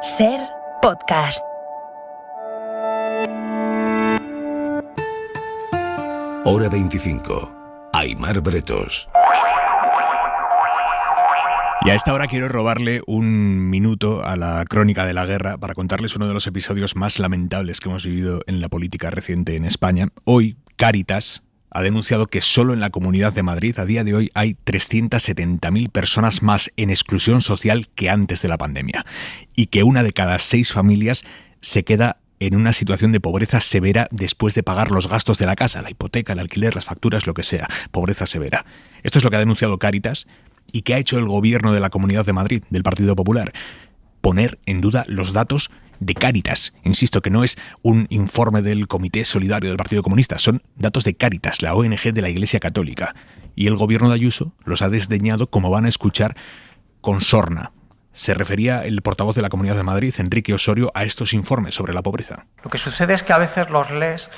SER Podcast. Hora 25. Aimar Bretos. Y a esta hora quiero robarle un minuto a la crónica de la guerra para contarles uno de los episodios más lamentables que hemos vivido en la política reciente en España. Hoy, Cáritas ha denunciado que solo en la Comunidad de Madrid, a día de hoy, hay 370.000 personas más en exclusión social que antes de la pandemia. Y que 1 de cada 6 familias se queda en una situación de pobreza severa después de pagar los gastos de la casa, la hipoteca, el alquiler, las facturas, lo que sea. Pobreza severa. Esto es lo que ha denunciado Cáritas. ¿Y qué ha hecho el gobierno de la Comunidad de Madrid, del Partido Popular? Poner en duda los datos de Cáritas. Insisto que no es un informe del Comité Solidario del Partido Comunista, son datos de Cáritas, la ONG de la Iglesia Católica. Y el gobierno de Ayuso los ha desdeñado, como van a escuchar, con sorna. Se refería el portavoz de la Comunidad de Madrid, Enrique Osorio, a estos informes sobre la pobreza. Lo que sucede es que a veces los lees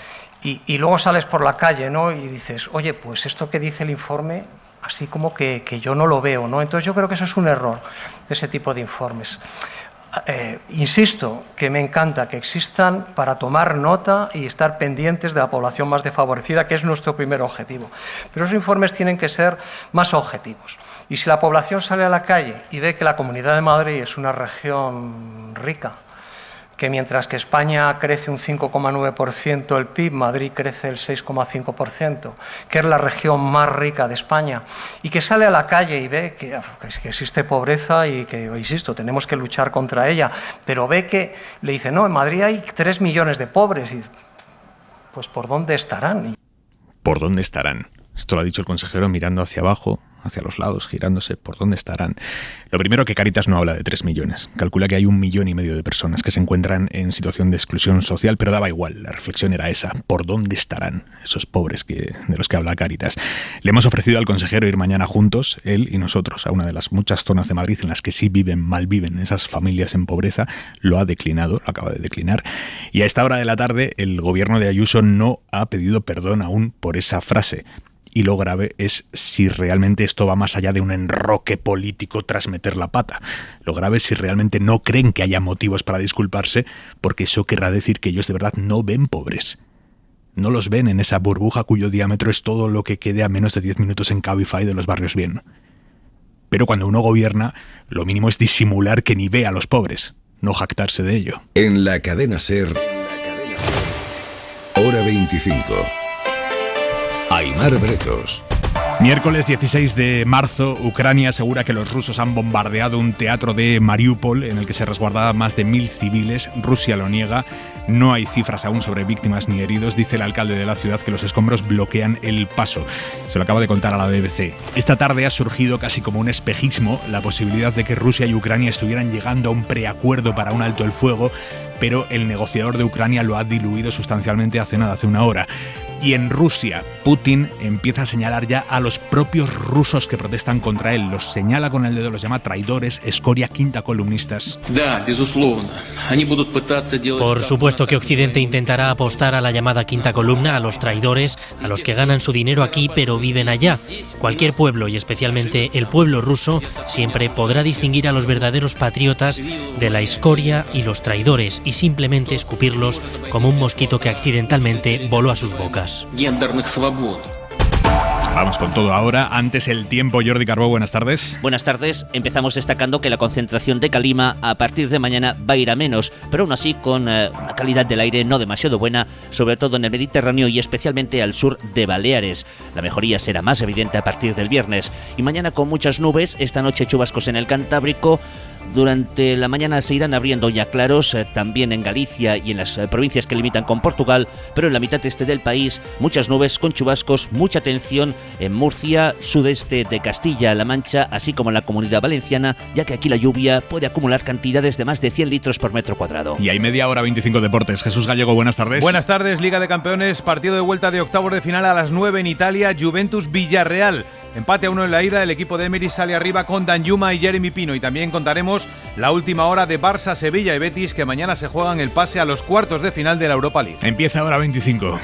y luego sales por la calle, ¿no? Y dices, oye, pues esto que dice el informe, así como que yo no lo veo, ¿no? Entonces yo creo que eso es un error de ese tipo de informes. Insisto que me encanta que existan para tomar nota y estar pendientes de la población más desfavorecida, que es nuestro primer objetivo. Pero esos informes tienen que ser más objetivos. Y si la población sale a la calle y ve que la Comunidad de Madrid es una región rica, que mientras que España crece un 5,9% el PIB, Madrid crece el 6,5%, que es la región más rica de España, y que sale a la calle y ve que existe pobreza y que, insisto, tenemos que luchar contra ella, pero ve que le dice, no, en Madrid hay 3 millones de pobres, y pues ¿por dónde estarán? ¿Por dónde estarán? Esto lo ha dicho el consejero mirando hacia abajo, hacia los lados, girándose. ¿Por dónde estarán? Lo primero, que Cáritas no habla de 3 millones. Calcula que hay 1,5 millones de personas que se encuentran en situación de exclusión social, pero daba igual. La reflexión era esa. ¿Por dónde estarán esos pobres de los que habla Cáritas? Le hemos ofrecido al consejero ir mañana juntos, él y nosotros, a una de las muchas zonas de Madrid en las que sí malviven esas familias en pobreza. Lo ha declinado, lo acaba de declinar. Y a esta hora de la tarde, el gobierno de Ayuso no ha pedido perdón aún por esa frase. Y lo grave es si realmente esto va más allá de un enroque político tras meter la pata. Lo grave es si realmente no creen que haya motivos para disculparse, porque eso querrá decir que ellos de verdad no ven pobres. No los ven en esa burbuja cuyo diámetro es todo lo que quede a menos de 10 minutos en Cabify de los barrios bien. Pero cuando uno gobierna, lo mínimo es disimular que ni ve a los pobres, no jactarse de ello. En la cadena SER, Hora 25. Aimar Bretos. Miércoles 16 de marzo, Ucrania asegura que los rusos han bombardeado un teatro de Mariupol en el que se resguardaban más de 1.000 civiles. Rusia lo niega. No hay cifras aún sobre víctimas ni heridos. Dice el alcalde de la ciudad que los escombros bloquean el paso. Se lo acaba de contar a la BBC. Esta tarde ha surgido casi como un espejismo la posibilidad de que Rusia y Ucrania estuvieran llegando a un preacuerdo para un alto el fuego, pero el negociador de Ucrania lo ha diluido sustancialmente hace 1 hora. Y en Rusia, Putin empieza a señalar ya a los propios rusos que protestan contra él. Los señala con el dedo, los llama traidores, escoria, quinta columnistas. Por supuesto que Occidente intentará apostar a la llamada quinta columna, a los traidores, a los que ganan su dinero aquí pero viven allá. Cualquier pueblo, y especialmente el pueblo ruso, siempre podrá distinguir a los verdaderos patriotas de la escoria y los traidores y simplemente escupirlos como un mosquito que accidentalmente voló a sus bocas. Vamos con todo ahora. Antes el tiempo. Jordi Carbó, buenas tardes. Buenas tardes. Empezamos destacando que la concentración de calima a partir de mañana va a ir a menos, pero aún así con una calidad del aire no demasiado buena, sobre todo en el Mediterráneo y especialmente al sur de Baleares. La mejoría será más evidente a partir del viernes. Y mañana con muchas nubes, esta noche chubascos en el Cantábrico. Durante la mañana se irán abriendo ya claros, también en Galicia y en las provincias que limitan con Portugal, pero en la mitad este del país muchas nubes con chubascos, mucha atención en Murcia, sudeste de Castilla-La Mancha, así como en la Comunidad Valenciana, ya que aquí la lluvia puede acumular cantidades de más de 100 litros por metro cuadrado. Y hay media hora 25 deportes. Jesús Gallego, buenas tardes. Buenas tardes, Liga de Campeones, partido de vuelta de octavos de final a las 9 en Italia, Juventus-Villarreal. Empate a 1 en la ida, el equipo de Emery sale arriba con Danjuma y Jeremy Pino. Y también contaremos la última hora de Barça, Sevilla y Betis, que mañana se juegan el pase a los cuartos de final de la Europa League. Empieza ahora 25.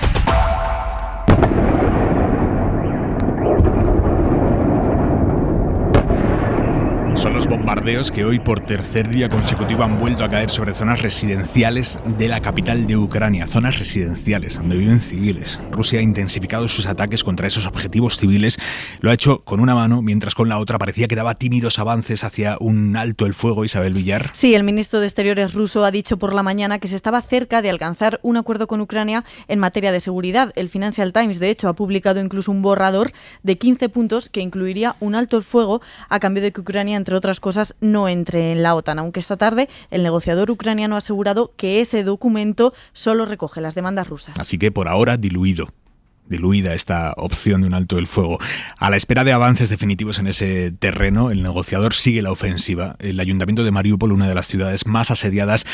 Son los bombardeos que hoy por tercer día consecutivo han vuelto a caer sobre zonas residenciales de la capital de Ucrania, zonas residenciales donde viven civiles. Rusia ha intensificado sus ataques contra esos objetivos civiles, lo ha hecho con una mano, mientras con la otra parecía que daba tímidos avances hacia un alto el fuego. Isabel Villar. Sí, el ministro de Exteriores ruso ha dicho por la mañana que se estaba cerca de alcanzar un acuerdo con Ucrania en materia de seguridad. El Financial Times, de hecho, ha publicado incluso un borrador de 15 puntos que incluiría un alto el fuego a cambio de que Ucrania, entre otras cosas, no entre en la OTAN. Aunque esta tarde el negociador ucraniano ha asegurado que ese documento solo recoge las demandas rusas. Así que por ahora diluida esta opción de un alto del fuego. A la espera de avances definitivos en ese terreno, el negociador sigue la ofensiva. El ayuntamiento de Mariupol, una de las ciudades más asediadas,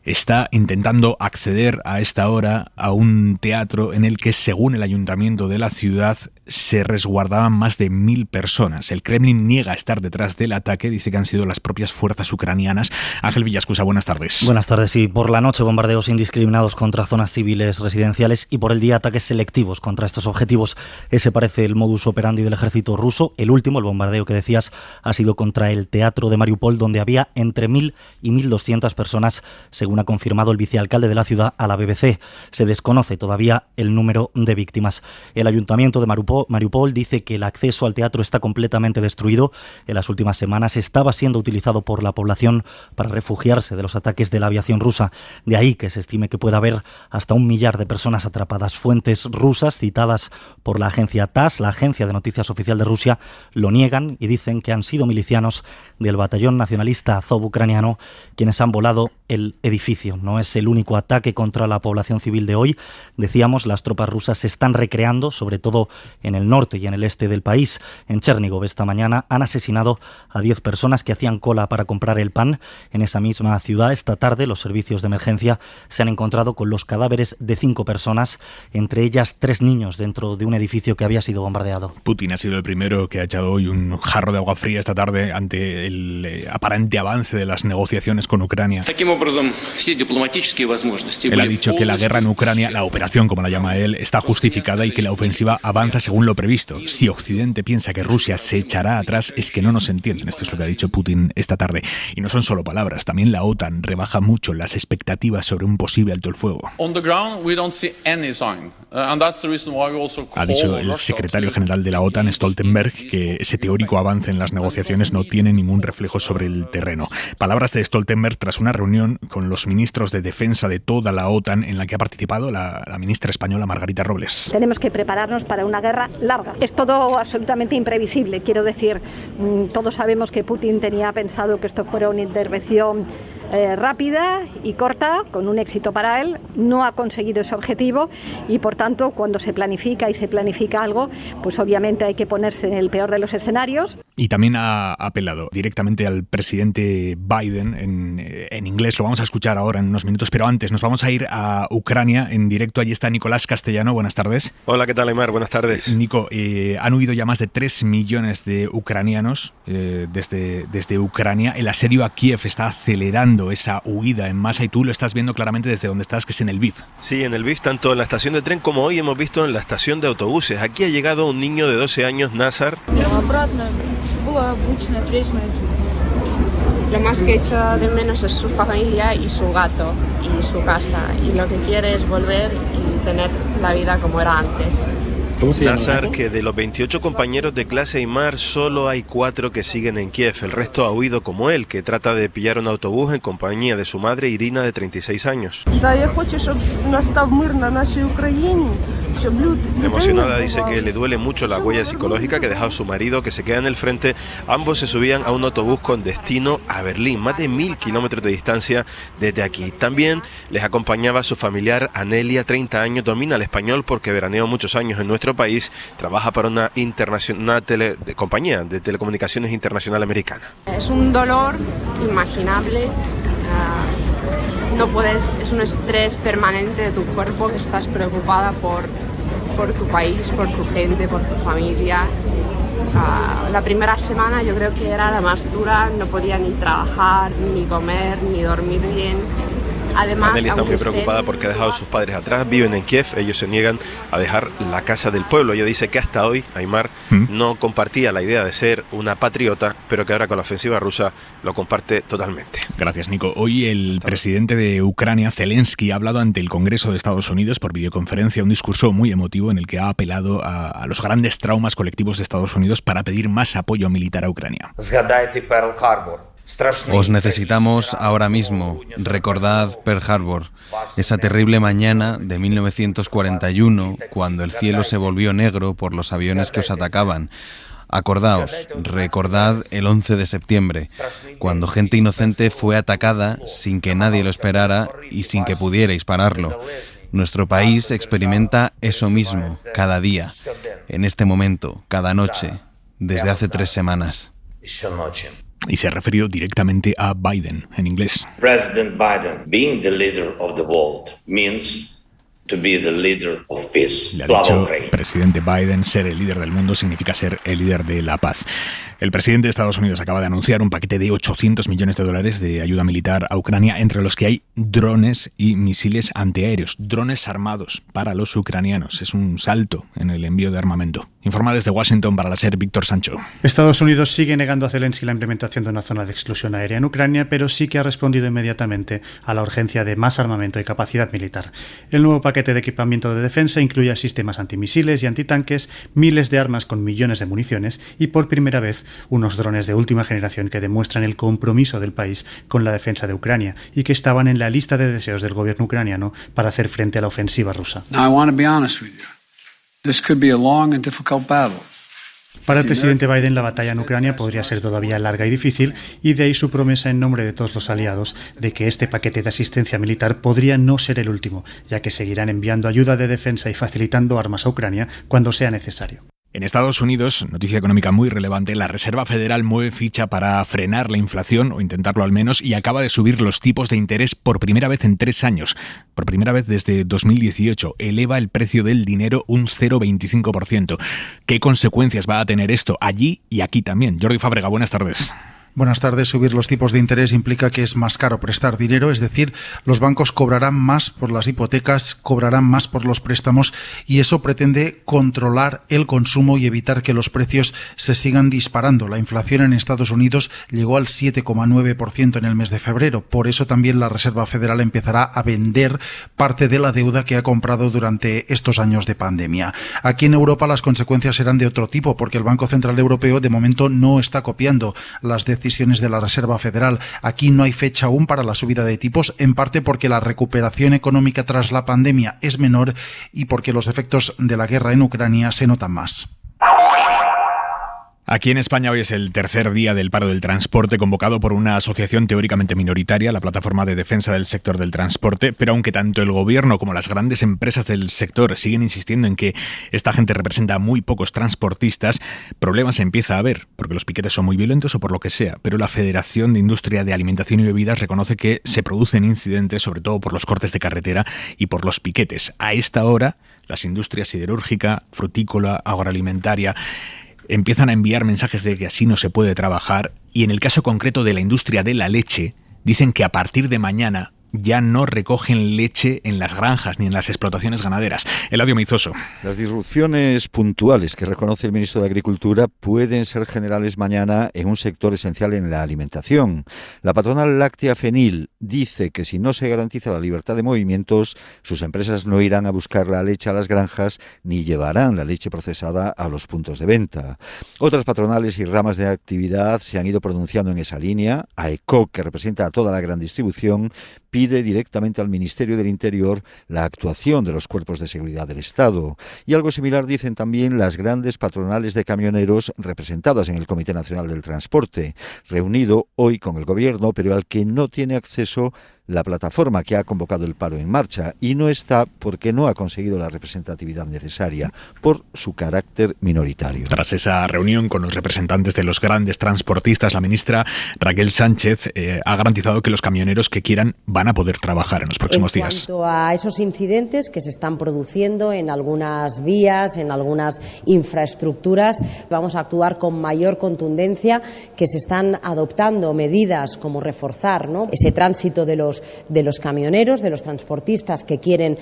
está intentando acceder a esta hora a un teatro en el que, según el ayuntamiento de la ciudad, se resguardaban más de 1.000 personas. El Kremlin niega estar detrás del ataque, dice que han sido las propias fuerzas ucranianas. Ángel Villascusa, buenas tardes. Buenas tardes. Sí, por la noche bombardeos indiscriminados contra zonas civiles residenciales y por el día ataques selectivos contra estos objetivos. Ese parece el modus operandi del ejército ruso. El último, el bombardeo que decías, ha sido contra el teatro de Mariupol, donde había entre 1.000 y 1.200 personas, según ha confirmado el vicealcalde de la ciudad a la BBC. Se desconoce todavía el número de víctimas. El ayuntamiento de Mariupol dice que el acceso al teatro está completamente destruido. En las últimas semanas estaba siendo utilizado por la población para refugiarse de los ataques de la aviación rusa. De ahí que se estime que pueda haber hasta 1 millar de personas atrapadas. Fuentes rusas citadas por la agencia TASS, la agencia de noticias oficial de Rusia, lo niegan y dicen que han sido milicianos del batallón nacionalista Azov ucraniano quienes han volado el edificio. No es el único ataque contra la población civil de hoy. Decíamos, las tropas rusas se están recreando, sobre todo en el norte y en el este del país. En Chernigov esta mañana han asesinado a 10 personas que hacían cola para comprar el pan. En esa misma ciudad, esta tarde, los servicios de emergencia se han encontrado con los cadáveres de 5 personas, entre ellas 3 niños dentro de un edificio que había sido bombardeado. Putin ha sido el primero que ha echado hoy un jarro de agua fría esta tarde ante el aparente avance de las negociaciones con Ucrania. Él ha dicho que la guerra en Ucrania, la operación como la llama él, está justificada y que la ofensiva avanza según lo previsto. Si Occidente piensa que Rusia se echará atrás, es que no nos entienden. Esto es lo que ha dicho Putin esta tarde. Y no son solo palabras, también la OTAN rebaja mucho las expectativas sobre un posible alto el fuego. Ha dicho el secretario general de la OTAN, Stoltenberg, que ese teórico avance en las negociaciones no tiene ningún reflejo sobre el terreno. Palabras de Stoltenberg tras una reunión con los ministros de defensa de toda la OTAN en la que ha participado la ministra española Margarita Robles. Tenemos que prepararnos para una guerra larga. Es todo absolutamente imprevisible. Quiero decir, todos sabemos que Putin tenía pensado que esto fuera una intervención rápida y corta, con un éxito para él. No ha conseguido ese objetivo y, por tanto, cuando se planifica algo, pues obviamente hay que ponerse en el peor de los escenarios. Y también ha apelado directamente al presidente Biden en inglés. Lo vamos a escuchar ahora en unos minutos, pero antes nos vamos a ir a Ucrania en directo. Allí está Nicolás Castellano. Buenas tardes. Hola, ¿qué tal, Aimar? Buenas tardes. Nico, han huido ya más de 3 millones de ucranianos desde Ucrania. El asedio a Kiev está acelerando esa huida en masa y tú lo estás viendo claramente desde donde estás, que es en el Lviv. Sí, en el Lviv, tanto en la estación de tren como hoy hemos visto en la estación de autobuses. Aquí ha llegado un niño de 12 años, Nazar. Lo más que echa de menos es su familia y su gato y su casa, y lo que quiere es volver y tener la vida como era antes. Nazar, que de los 28 compañeros de clase Aimar, solo hay 4 que siguen en Kiev. El resto ha huido como él, que trata de pillar un autobús en compañía de su madre Irina, de 36 años. Emocionada dice que le duele mucho la huella psicológica que ha dejado su marido, que se queda en el frente. Ambos se subían a un autobús con destino a Berlín, más de 1.000 kilómetros de distancia desde aquí. También les acompañaba su familiar Anelia, 30 años, domina el español porque veraneó muchos años en nuestro país, trabaja para una compañía de telecomunicaciones internacional americana. Es un dolor inimaginable. No puedes, es un estrés permanente de tu cuerpo, que estás preocupada por tu país, por tu gente, por tu familia. La primera semana yo creo que era la más dura, no podía ni trabajar, ni comer, ni dormir bien. Además, Anneli está muy preocupada porque ha dejado a sus padres atrás, viven en Kiev, ellos se niegan a dejar la casa del pueblo. Ella dice que hasta hoy Aymar no compartía la idea de ser una patriota, pero que ahora con la ofensiva rusa lo comparte totalmente. Gracias, Nico. Hoy el presidente de Ucrania, Zelensky, ha hablado ante el Congreso de Estados Unidos por videoconferencia, un discurso muy emotivo en el que ha apelado a los grandes traumas colectivos de Estados Unidos para pedir más apoyo militar a Ucrania. Os necesitamos ahora mismo. Recordad Pearl Harbor, esa terrible mañana de 1941, cuando el cielo se volvió negro por los aviones que os atacaban. Acordaos, recordad el 11 de septiembre, cuando gente inocente fue atacada sin que nadie lo esperara y sin que pudierais pararlo. Nuestro país experimenta eso mismo cada día, en este momento, cada noche, desde hace 3 semanas. Y se ha referido directamente a Biden, en inglés. President Biden, being the leader of the world, means to be the leader of peace. Le ha dicho presidente Biden, ser el líder del mundo significa ser el líder de la paz. El presidente de Estados Unidos acaba de anunciar un paquete de $800 millones de ayuda militar a Ucrania, entre los que hay drones y misiles antiaéreos, drones armados para los ucranianos. Es un salto en el envío de armamento. Informa desde Washington para la SER, Víctor Sancho. Estados Unidos sigue negando a Zelensky la implementación de una zona de exclusión aérea en Ucrania, pero sí que ha respondido inmediatamente a la urgencia de más armamento y capacidad militar. El nuevo paquete de equipamiento de defensa incluye sistemas antimisiles y antitanques, miles de armas con millones de municiones y, por primera vez, unos drones de última generación que demuestran el compromiso del país con la defensa de Ucrania y que estaban en la lista de deseos del gobierno ucraniano para hacer frente a la ofensiva rusa. Para el presidente Biden, la batalla en Ucrania podría ser todavía larga y difícil, y de ahí su promesa en nombre de todos los aliados de que este paquete de asistencia militar podría no ser el último, ya que seguirán enviando ayuda de defensa y facilitando armas a Ucrania cuando sea necesario. En Estados Unidos, noticia económica muy relevante, la Reserva Federal mueve ficha para frenar la inflación, o intentarlo al menos, y acaba de subir los tipos de interés por primera vez en 3 años. Por primera vez desde 2018. Eleva el precio del dinero un 0,25%. ¿Qué consecuencias va a tener esto allí y aquí también? Jordi Fábrega, buenas tardes. Buenas tardes. Subir los tipos de interés implica que es más caro prestar dinero, es decir, los bancos cobrarán más por las hipotecas, cobrarán más por los préstamos, y eso pretende controlar el consumo y evitar que los precios se sigan disparando. La inflación en Estados Unidos llegó al 7,9% en el mes de febrero. Por eso también la Reserva Federal empezará a vender parte de la deuda que ha comprado durante estos años de pandemia. Aquí en Europa las consecuencias serán de otro tipo, porque el Banco Central Europeo de momento no está copiando las decisiones de la Reserva Federal. Aquí no hay fecha aún para la subida de tipos, en parte porque la recuperación económica tras la pandemia es menor y porque los efectos de la guerra en Ucrania se notan más. Aquí en España hoy es el tercer día del paro del transporte convocado por una asociación teóricamente minoritaria, la Plataforma de Defensa del Sector del Transporte, pero aunque tanto el gobierno como las grandes empresas del sector siguen insistiendo en que esta gente representa a muy pocos transportistas, problemas empieza a haber, porque los piquetes son muy violentos o por lo que sea, pero la Federación de Industria de Alimentación y Bebidas reconoce que se producen incidentes, sobre todo por los cortes de carretera y por los piquetes. A esta hora, las industrias siderúrgica, frutícola, agroalimentaria empiezan a enviar mensajes de que así no se puede trabajar, y en el caso concreto de la industria de la leche, dicen que a partir de mañana ya no recogen leche en las granjas ni en las explotaciones ganaderas. Eladio Meizoso. Las disrupciones puntuales que reconoce el ministro de Agricultura pueden ser generales mañana en un sector esencial en la alimentación. La patronal láctea Fenil dice que si no se garantiza la libertad de movimientos, sus empresas no irán a buscar la leche a las granjas ni llevarán la leche procesada a los puntos de venta. Otras patronales y ramas de actividad se han ido pronunciando en esa línea. AECOC, que representa a toda la gran distribución, pide directamente al Ministerio del Interior la actuación de los cuerpos de seguridad del Estado. Y algo similar dicen también las grandes patronales de camioneros representadas en el Comité Nacional del Transporte, reunido hoy con el Gobierno, pero al que no tiene acceso la plataforma que ha convocado el paro en marcha, y no está porque no ha conseguido la representatividad necesaria por su carácter minoritario. Tras esa reunión con los representantes de los grandes transportistas, la ministra Raquel Sánchez ha garantizado que los camioneros que quieran van a poder trabajar en los próximos días. En cuanto a esos incidentes que se están produciendo en algunas vías, en algunas infraestructuras, vamos a actuar con mayor contundencia, que se están adoptando medidas como reforzar, ¿no?, ese tránsito de los los camioneros, de los transportistas que quieren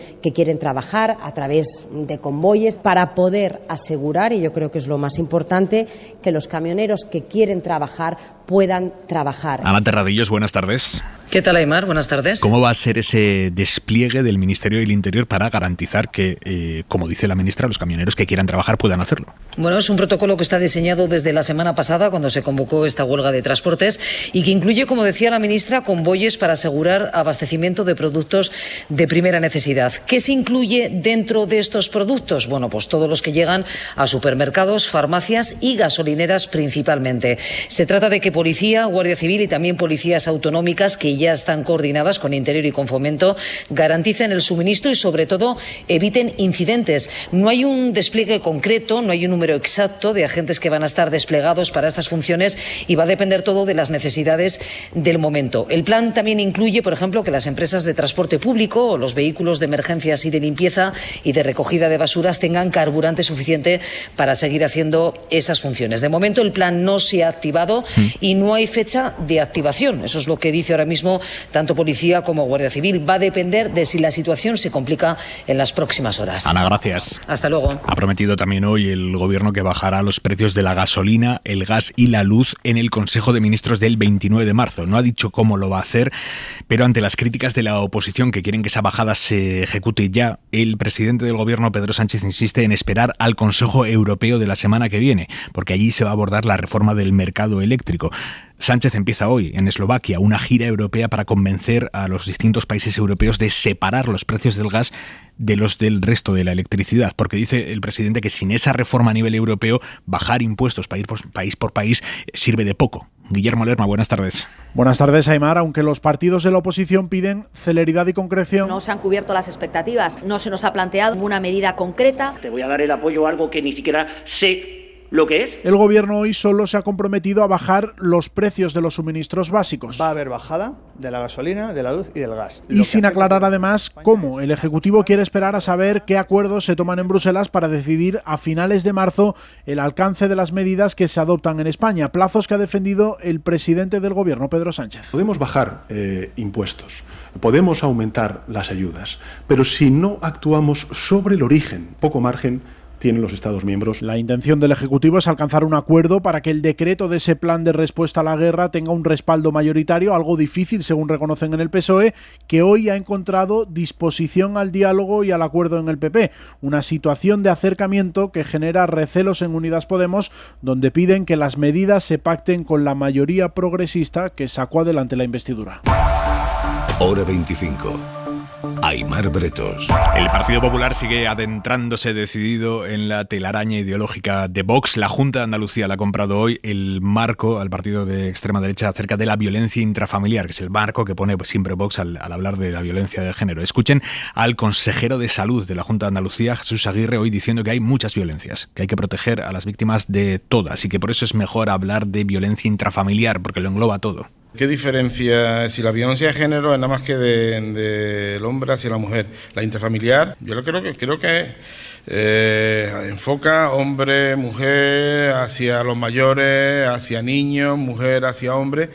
trabajar a través de convoyes para poder asegurar, y yo creo que es lo más importante, que los camioneros que quieren trabajar puedan trabajar. Ana Terradillos, buenas tardes. ¿Qué tal, Aimar? Buenas tardes. ¿Cómo va a ser ese despliegue del Ministerio del Interior para garantizar que, como dice la ministra, los camioneros que quieran trabajar puedan hacerlo? Bueno, es un protocolo que está diseñado desde la semana pasada, cuando se convocó esta huelga de transportes, y que incluye, como decía la ministra, convoyes para asegurar abastecimiento de productos de primera necesidad. ¿Qué se incluye dentro de estos productos? Bueno, pues todos los que llegan a supermercados, farmacias y gasolineras principalmente. Se trata de que Policía, Guardia Civil y también policías autonómicas, que ya están coordinadas con Interior y con Fomento, garanticen el suministro y, sobre todo, eviten incidentes. No hay un despliegue concreto, no hay un número exacto de agentes que van a estar desplegados para estas funciones y va a depender todo de las necesidades del momento. El plan también incluye, por ejemplo, que las empresas de transporte público o los vehículos de emergencias y de limpieza y de recogida de basuras tengan carburante suficiente para seguir haciendo esas funciones. De momento el plan no se ha activado y no hay fecha de activación. Eso es lo que dice ahora mismo tanto Policía como Guardia Civil. Va a depender de si la situación se complica en las próximas horas. Ana, gracias. Hasta luego. Ha prometido también hoy el Gobierno que bajará los precios de la gasolina, el gas y la luz en el Consejo de Ministros del 29 de marzo. No ha dicho cómo lo va a hacer, pero ante las críticas de la oposición que quieren que esa bajada se ejecute ya, el presidente del Gobierno, Pedro Sánchez, insiste en esperar al Consejo Europeo de la semana que viene, porque allí se va a abordar la reforma del mercado eléctrico. Sánchez empieza hoy en Eslovaquia una gira europea para convencer a los distintos países europeos de separar los precios del gas de los del resto de la electricidad, porque dice el presidente que sin esa reforma a nivel europeo, bajar impuestos país por país sirve de poco. Guillermo Lerma, buenas tardes. Buenas tardes, Aimar. Aunque los partidos de la oposición piden celeridad y concreción, no se han cubierto las expectativas, no se nos ha planteado ninguna medida concreta. Te voy a dar el apoyo a algo que ni siquiera sé lo que es. El Gobierno hoy solo se ha comprometido a bajar los precios de los suministros básicos. Va a haber bajada de la gasolina, de la luz y del gas. Y sin aclarar además cómo. El Ejecutivo quiere esperar a saber qué acuerdos se toman en Bruselas para decidir a finales de marzo el alcance de las medidas que se adoptan en España, plazos que ha defendido el presidente del Gobierno, Pedro Sánchez. Podemos bajar impuestos, podemos aumentar las ayudas, pero si no actuamos sobre el origen, poco margen tienen los Estados miembros. La intención del Ejecutivo es alcanzar un acuerdo para que el decreto de ese plan de respuesta a la guerra tenga un respaldo mayoritario, algo difícil según reconocen en el PSOE, que hoy ha encontrado disposición al diálogo y al acuerdo en el PP. Una situación de acercamiento que genera recelos en Unidas Podemos, donde piden que las medidas se pacten con la mayoría progresista que sacó adelante la investidura. Hora 25. Aimar Bretos. El Partido Popular sigue adentrándose decidido en la telaraña ideológica de Vox. La Junta de Andalucía le ha comprado hoy el marco al partido de extrema derecha acerca de la violencia intrafamiliar, que es el marco que pone siempre Vox al hablar de la violencia de género. Escuchen al consejero de Salud de la Junta de Andalucía, Jesús Aguirre, hoy diciendo que hay muchas violencias, que hay que proteger a las víctimas de todas y que por eso es mejor hablar de violencia intrafamiliar, porque lo engloba todo. ¿Qué diferencia si la violencia de género es nada más que del hombre hacia la mujer? La intrafamiliar, yo creo que enfoca hombre, mujer hacia los mayores, hacia niños, mujer hacia hombre,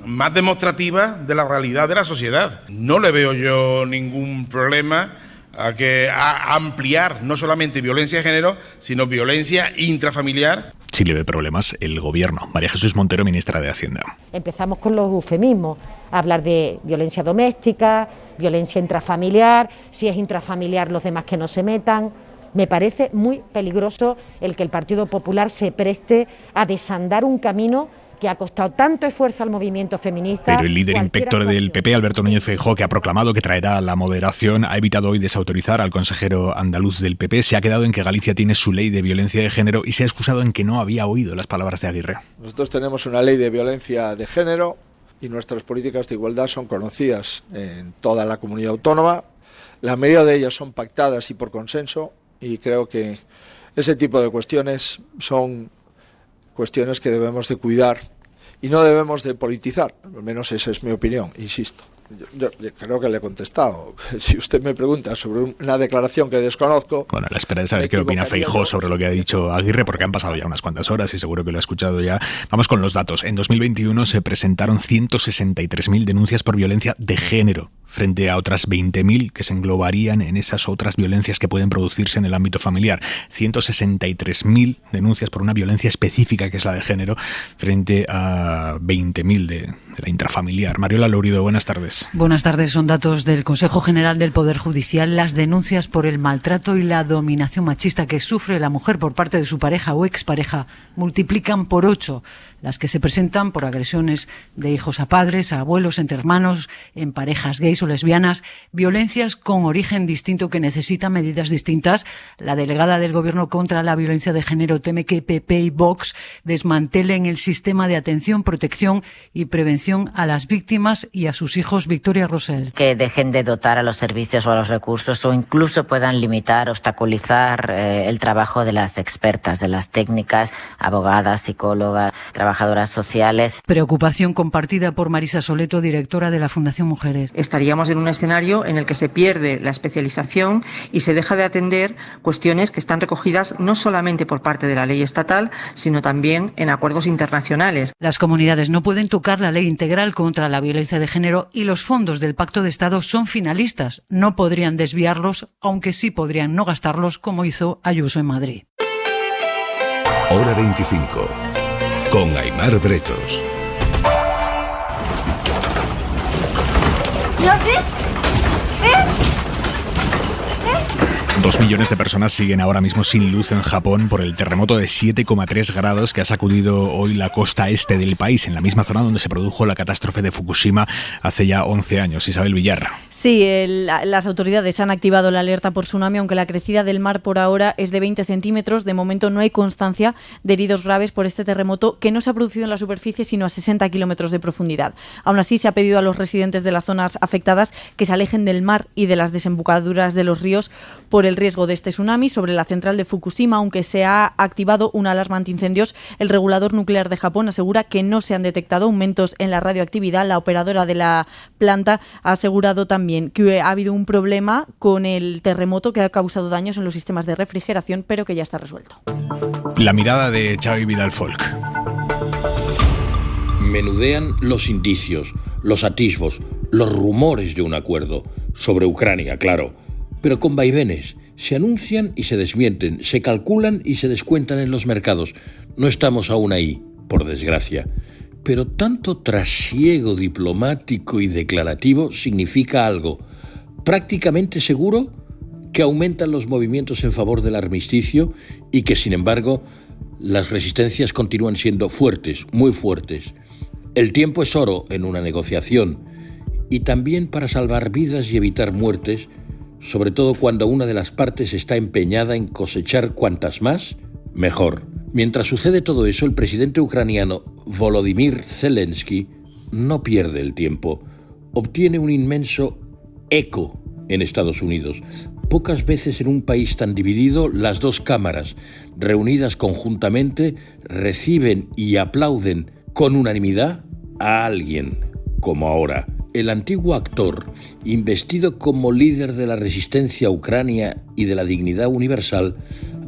más demostrativa de la realidad de la sociedad. No le veo yo ningún problema a ampliar no solamente violencia de género, sino violencia intrafamiliar. Sí le ve problemas el Gobierno. María Jesús Montero, ministra de Hacienda. Empezamos con los eufemismos, hablar de violencia doméstica, violencia intrafamiliar, si es intrafamiliar los demás que no se metan. Me parece muy peligroso el que el Partido Popular se preste a desandar un camino que ha costado tanto esfuerzo al movimiento feminista. Pero el líder inspector del PP, Alberto Núñez Feijóo, que ha proclamado que traerá la moderación, ha evitado hoy desautorizar al consejero andaluz del PP. Se ha quedado en que Galicia tiene su ley de violencia de género y se ha excusado en que no había oído las palabras de Aguirre. Nosotros tenemos una ley de violencia de género y nuestras políticas de igualdad son conocidas en toda la comunidad autónoma. La mayoría de ellas son pactadas y por consenso, y creo que ese tipo de cuestiones son cuestiones que debemos de cuidar y no debemos de politizar, al menos esa es mi opinión, insisto. Yo creo que le he contestado. Si usted me pregunta sobre una declaración que desconozco... Bueno, a la espera de saber qué opina Feijóo sobre lo que ha dicho Aguirre, porque han pasado ya unas cuantas horas y seguro que lo ha escuchado ya. Vamos con los datos. En 2021 se presentaron 163.000 denuncias por violencia de género, frente a otras 20.000 que se englobarían en esas otras violencias que pueden producirse en el ámbito familiar. 163.000 denuncias por una violencia específica, que es la de género, frente a 20.000 de la intrafamiliar. Mariola Lourido, buenas tardes. Buenas tardes. Son datos del Consejo General del Poder Judicial. Las denuncias por el maltrato y la dominación machista que sufre la mujer por parte de su pareja o expareja multiplican por 8 las que se presentan por agresiones de hijos a padres, a abuelos, entre hermanos, en parejas gays o lesbianas, violencias con origen distinto que necesitan medidas distintas. La delegada del Gobierno contra la violencia de género teme que PP y Vox desmantelen el sistema de atención, protección y prevención a las víctimas y a sus hijos. Victoria Rosell. Que dejen de dotar a los servicios o a los recursos o incluso puedan limitar, obstaculizar el trabajo de las expertas, de las técnicas, abogadas, psicólogas, trabajadoras sociales. Preocupación compartida por Marisa Soleto, directora de la Fundación Mujeres. Estaríamos en un escenario en el que se pierde la especialización y se deja de atender cuestiones que están recogidas no solamente por parte de la ley estatal, sino también en acuerdos internacionales. Las comunidades no pueden tocar la ley integral contra la violencia de género y los fondos del Pacto de Estado son finalistas. No podrían desviarlos, aunque sí podrían no gastarlos, como hizo Ayuso en Madrid. Hora 25. Con Aimar Bretos. ¿Lo ves? 2 millones de personas siguen ahora mismo sin luz en Japón por el terremoto de 7,3 grados que ha sacudido hoy la costa este del país, en la misma zona donde se produjo la catástrofe de Fukushima hace ya 11 años. Isabel Villar. Sí, las autoridades han activado la alerta por tsunami, aunque la crecida del mar por ahora es de 20 centímetros. De momento no hay constancia de heridos graves por este terremoto, que no se ha producido en la superficie, sino a 60 kilómetros de profundidad. Aún así, se ha pedido a los residentes de las zonas afectadas que se alejen del mar y de las desembocaduras de los ríos por el riesgo de este tsunami. Sobre la central de Fukushima, aunque se ha activado una alarma antiincendios, el regulador nuclear de Japón asegura que no se han detectado aumentos en la radioactividad. La operadora de la planta ha asegurado también que ha habido un problema con el terremoto que ha causado daños en los sistemas de refrigeración, pero que ya está resuelto. La mirada de Xavi Vidal Folk. Menudean los indicios, los atisbos, los rumores de un acuerdo sobre Ucrania, claro, pero con vaivenes. Se anuncian y se desmienten, se calculan y se descuentan en los mercados. No estamos aún ahí, por desgracia. Pero tanto trasiego diplomático y declarativo significa algo. Prácticamente seguro que aumentan los movimientos en favor del armisticio y que, sin embargo, las resistencias continúan siendo fuertes, muy fuertes. El tiempo es oro en una negociación y también para salvar vidas y evitar muertes, sobre todo cuando una de las partes está empeñada en cosechar cuantas más, mejor. Mientras sucede todo eso, el presidente ucraniano Volodymyr Zelensky no pierde el tiempo. Obtiene un inmenso eco en Estados Unidos. Pocas veces en un país tan dividido, las dos cámaras, reunidas conjuntamente, reciben y aplauden con unanimidad a alguien como ahora. El antiguo actor, investido como líder de la resistencia a Ucrania y de la dignidad universal,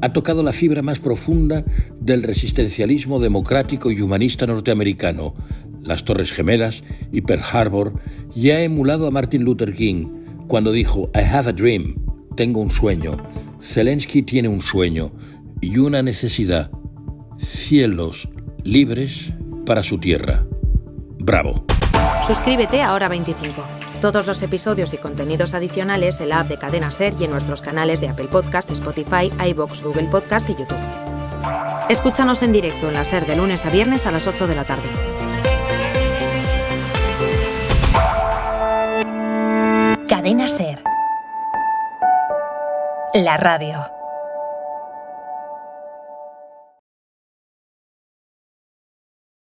ha tocado la fibra más profunda del resistencialismo democrático y humanista norteamericano, las Torres Gemelas y Pearl Harbor, y ha emulado a Martin Luther King cuando dijo "I have a dream", tengo un sueño. Zelensky tiene un sueño y una necesidad: cielos libres para su tierra. ¡Bravo! Suscríbete a Hora 25. Todos los episodios y contenidos adicionales en la app de Cadena SER y en nuestros canales de Apple Podcast, Spotify, iVoox, Google Podcast y YouTube. Escúchanos en directo en la SER de lunes a viernes a las 8 de la tarde. Cadena SER. La radio.